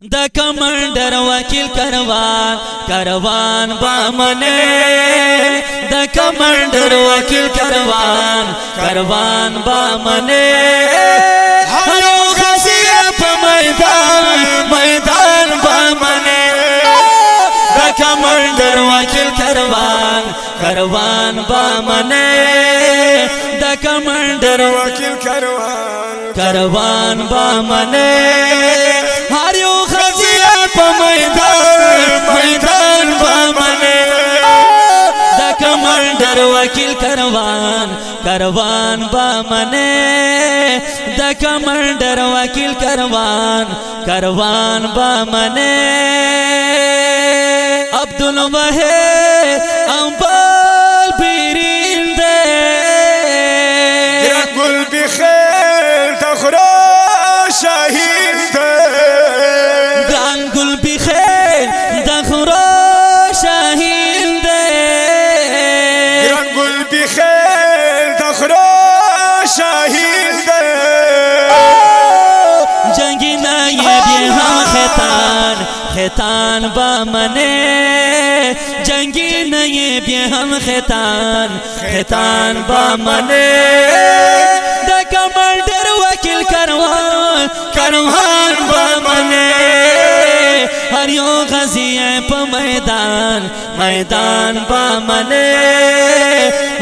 د کمانډر وکیل کاروان بامنه د کمانډر وکیل کاروان بامنه هلو غزیه په میدان بامنه د کمانډر وکیل کاروان بامنه د کمانډر وکیل کاروان بامنه هر یو غزیه په میدان بامنه د کمانډر وکیل کاروان بامنه د کمانډر وکیل کاروان بامنه عبدالوهاب امبال بیرین دے گل بخیر تخرا شاہین دے گران گل بخیر دخرا شاہین دے گران گل بخیر تخرا شاہین دے جنگی نائب یہ ہم خیتان بامنے جنگی نائب یہ ہم خیتان بامنے دا کمانڈر وکیل کاروان بامنے ہر یو غزیہ پا میدان بامنے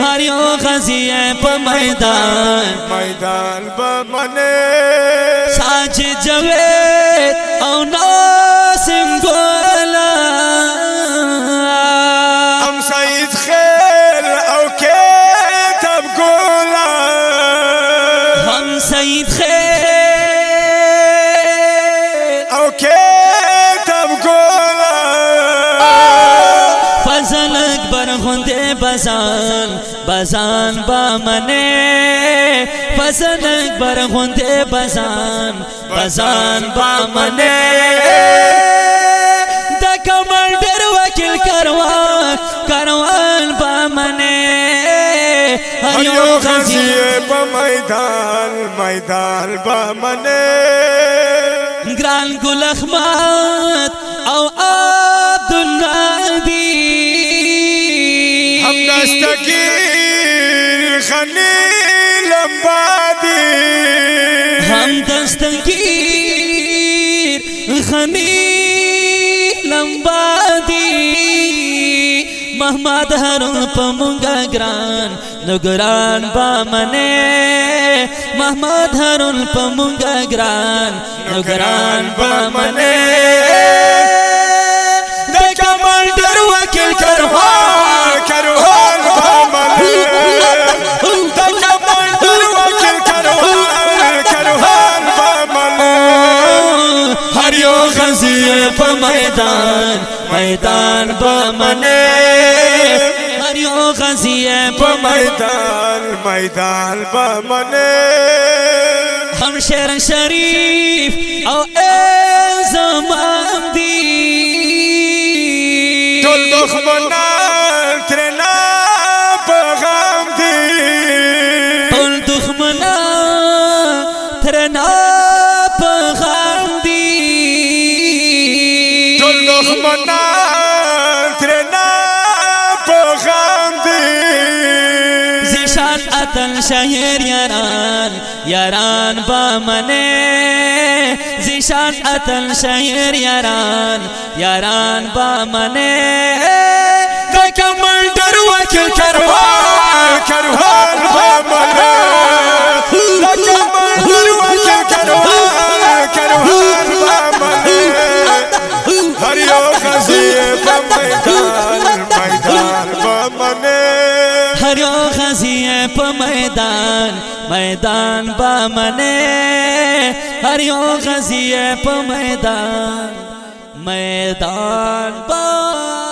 ہر یو غزیہ پا میدان بامنے ساجد جاوید او ناسم گولا ام سعید خیل او کتاب گولا ہم سعید خیل او کتاب گولا فضل اکبر غندے بزان بامنے فضل اکبر غندے بزان بامنے دا کمانڈر وکیل کاروان بامنے ہر یو غزیہ پا میدان بامنے گران گل احمد او عبدالنبی ہم دستگیر خلیل امبادی ہم دستگیر خلیل امبادی محمد هارون پا مونگا گران بامنے محمد هارون پا مونگا گران بامنے دا کمانڈر وکیل کاروان بامنے دا کمانڈر وکیل کاروان بامنے ہر یو غزیہ پا میدان بامنے ہر یو غزیہ پا میدان بامنے ہم شیر شریف او زمان دی ٹول دخمنان ترنا پیغام دی ٹول دخمنان ترنا پیغام دی ٹول دخمنان ترنا پیغام دی زیشان اتن شہر یاران بامنے زیشان اتن شہر یاران بامنے دا کمانڈر وکیل کاروان بامنے دا کمانڈر وکیل کاروان بامنے ہر یو غزیہ پا میدان بامنے ہر یو غزیہ پا میدان بامنے ہر یو غزیہ پا میدان بامنے